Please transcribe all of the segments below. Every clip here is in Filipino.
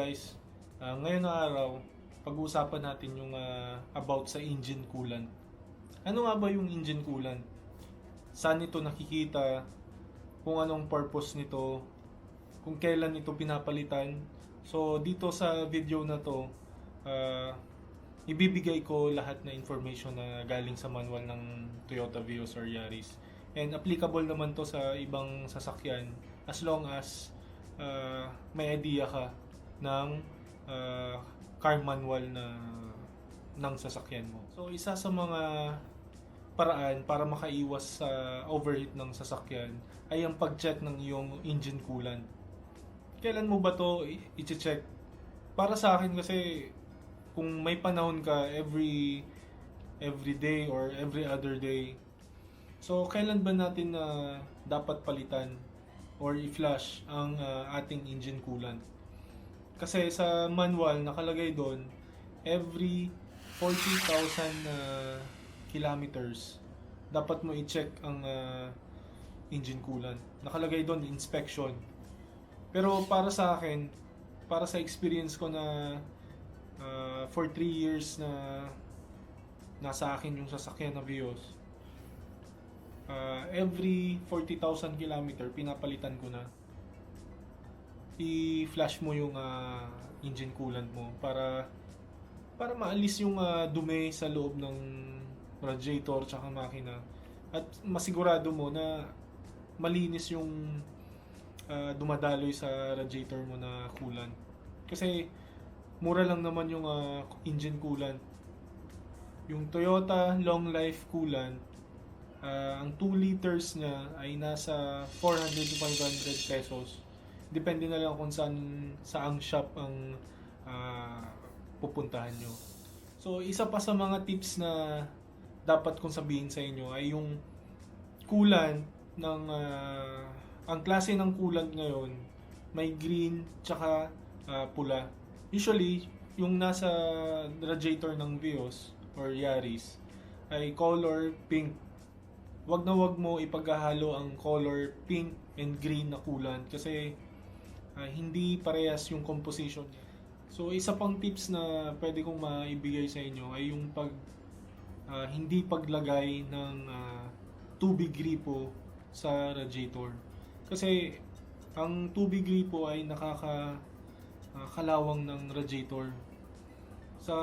guys, ngayon na araw, pag-uusapan natin yung about sa engine coolant. Ano nga ba yung engine coolant? Saan ito nakikita? Kung anong purpose nito? Kung kailan ito pinapalitan? So dito sa video na to, ibibigay ko lahat na information na galing sa manual ng Toyota VIOS or Yaris. And applicable naman to sa ibang sasakyan as long as may idea ka ng car manual ng sasakyan mo. So isa sa mga paraan para makaiwas sa overheat ng sasakyan ay ang pag-check ng iyong engine coolant. Kailan mo ba to i-check? Para sa akin kasi kung may panahon ka every day or every other day, so kailan ba natin dapat palitan or i-flush ang ating engine coolant? Kasi sa manual nakalagay doon every 40,000 kilometers dapat mo i-check ang engine coolant. Nakalagay doon inspection. Pero para sa akin, para sa experience ko na for 3 years na nasa akin yung sasakyan na VIOS, every 40,000 kilometer pinapalitan ko na. I-flush mo yung engine coolant mo para maalis yung dumi sa loob ng radiator tsaka makina at masigurado mo na malinis yung dumadaloy sa radiator mo na coolant. Kasi mura lang naman yung engine coolant. Yung Toyota long life coolant, ang 2 liters niya ay nasa 400 to 500 pesos. Depende na lang kung saang shop ang pupuntahan nyo. So isa pa sa mga tips na dapat kong sabihin sa inyo ay yung coolant ng ang klase ng coolant ngayon may green tsaka pula. Usually yung nasa radiator ng VIOS or Yaris ay color pink. Wag na wag mo ipaghahalo ang color pink and green na coolant kasi hindi parehas yung composition niya. So isa pang tips na pwede kong maibigay sa inyo ay yung hindi paglagay ng tubig gripo sa radiator. Kasi ang tubig gripo ay kalawang ng radiator. Sa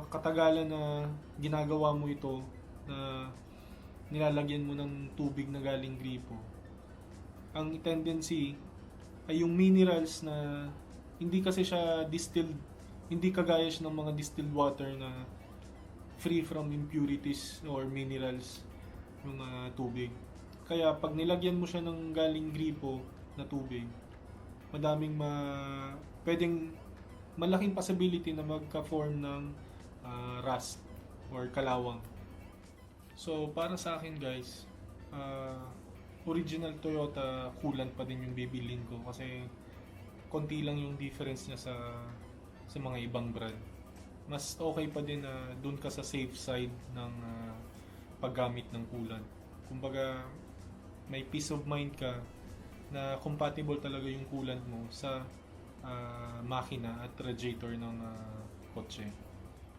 katagalan na ginagawa mo ito, na nilalagyan mo ng tubig na galing gripo, ang tendency ay yung minerals na hindi kasi siya distilled, hindi kagaya siya ng mga distilled water na free from impurities or minerals yung tubig. Kaya pag nilagyan mo siya ng galing gripo na tubig, pwedeng malaking possibility na magka-form ng rust or kalawang. So para sa akin guys, original Toyota coolant pa din yung bibilin ko kasi konti lang yung difference niya sa mga ibang brand. Mas okay pa din na dun ka sa safe side ng paggamit ng coolant. Kumbaga may peace of mind ka na compatible talaga yung coolant mo sa makina at radiator ng kotse.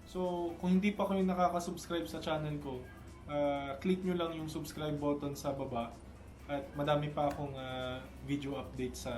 So kung hindi pa kayo nakaka-subscribe sa channel ko, click nyo lang yung subscribe button sa baba at madami pa akong video update sa